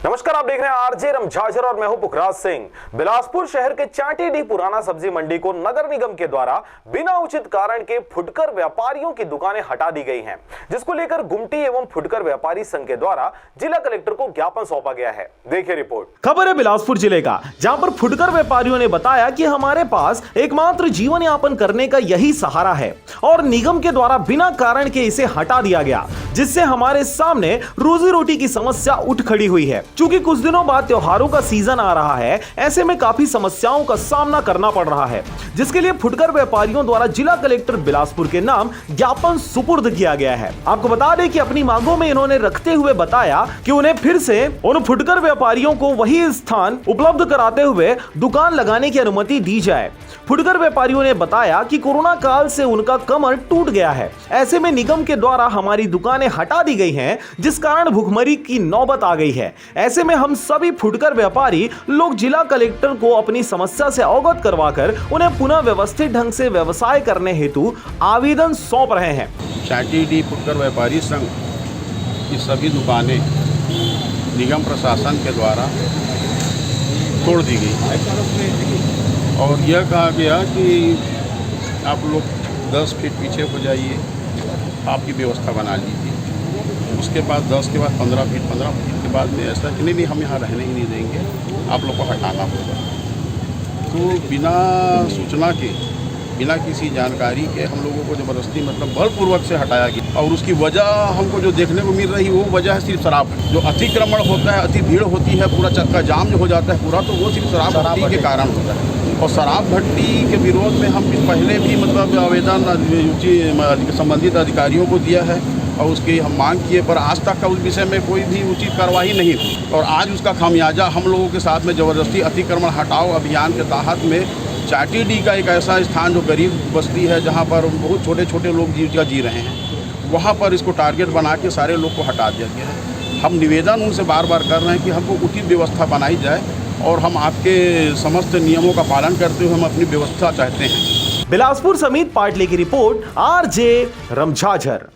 नमस्कार, आप देख रहे हैं आरजे रमझाझर और मैं हूं पुखराज सिंह। बिलासपुर शहर के चाटीडीह पुराना सब्जी मंडी को नगर निगम के द्वारा बिना उचित कारण के फुटकर व्यापारियों की दुकानें हटा दी गई हैं, जिसको लेकर गुमटी एवं फुटकर व्यापारी संघ के द्वारा जिला कलेक्टर को ज्ञापन सौंपा गया है। देखिए रिपोर्ट। खबर है बिलासपुर जिले का, जहां पर फुटकर व्यापारियों ने बताया कि हमारे पास एकमात्र जीवन यापन करने का यही सहारा है और निगम के द्वारा बिना कारण के इसे हटा दिया गया, जिससे हमारे सामने रोजी रोटी की समस्या उठ खड़ी हुई है। चूंकि कुछ दिनों बाद त्योहारों का सीजन आ रहा है, ऐसे में काफी समस्याओं का सामना करना पड़ रहा है, जिसके लिए फुटकर व्यापारियों द्वारा जिला कलेक्टर बिलासपुर के नाम ज्ञापन सुपुर्द किया गया है। आपको बता दें कि अपनी मांगों में इन्होंने रखते हुए बताया कि उन्हें फिर से उन फुटकर व्यापारियों को वही स्थान उपलब्ध कराते हुए दुकान लगाने की अनुमति दी जाए। फुटकर व्यापारियों ने बताया कि कोरोना काल से उनका कमर टूट गया है, ऐसे में निगम के द्वारा हमारी दुकानें हटा दी गई हैं, जिस कारण भुखमरी की नौबत आ गई है। ऐसे में हम सभी फुटकर व्यापारी लोग जिला कलेक्टर को अपनी समस्या से अवगत करवाकर उन्हें पुनः व्यवस्थित ढंग से व्यवसाय करने हेतु आवेदन सौंप रहे हैं। चाटीडीह फुटकर व्यापारी संघ की सभी दुकानें निगम प्रशासन के द्वारा तोड़ दी गई और यह कहा गया कि आप लोग 10 फीट पीछे हो जाइए, आपकी व्यवस्था बना लीजिए। उसके बाद 10 के बाद 15 फीट के बाद में ऐसा कि नहीं हम यहाँ रहने ही नहीं देंगे, आप लोग को हटाना होगा। तो बिना सूचना के, बिना किसी जानकारी के हम लोगों को ज़बरदस्ती बलपूर्वक से हटाया गया और उसकी वजह हमको जो देखने को मिल रही है वो वजह है सिर्फ शराब। जो अतिक्रमण होता है, अति भीड़ होती है, पूरा चक्का जाम जो हो जाता है पूरा, तो वो सिर्फ शराब भट्टी के कारण होता है। और शराब भट्टी के विरोध में हम पहले भी आवेदन संबंधित अधिकारियों को दिया है और उसकी हम मांग किए, पर आज तक का उस विषय में कोई भी उचित कार्रवाई नहीं हुई। और आज उसका खामियाजा हम लोगों के साथ में ज़बरदस्ती अतिक्रमण हटाओ अभियान के तहत में चाटीडीह का एक ऐसा स्थान जो गरीब बस्ती है, जहाँ पर बहुत छोटे छोटे लोग जीविका जी रहे हैं, वहाँ पर इसको टारगेट बना के सारे लोग को हटा दिया गया है। हम निवेदन उनसे बार बार कर रहे हैं कि हमको उचित व्यवस्था बनाई जाए और हम आपके समस्त नियमों का पालन करते हुए हम अपनी व्यवस्था चाहते हैं। बिलासपुर समेत पाटली की रिपोर्ट, आरजे रमझाझर।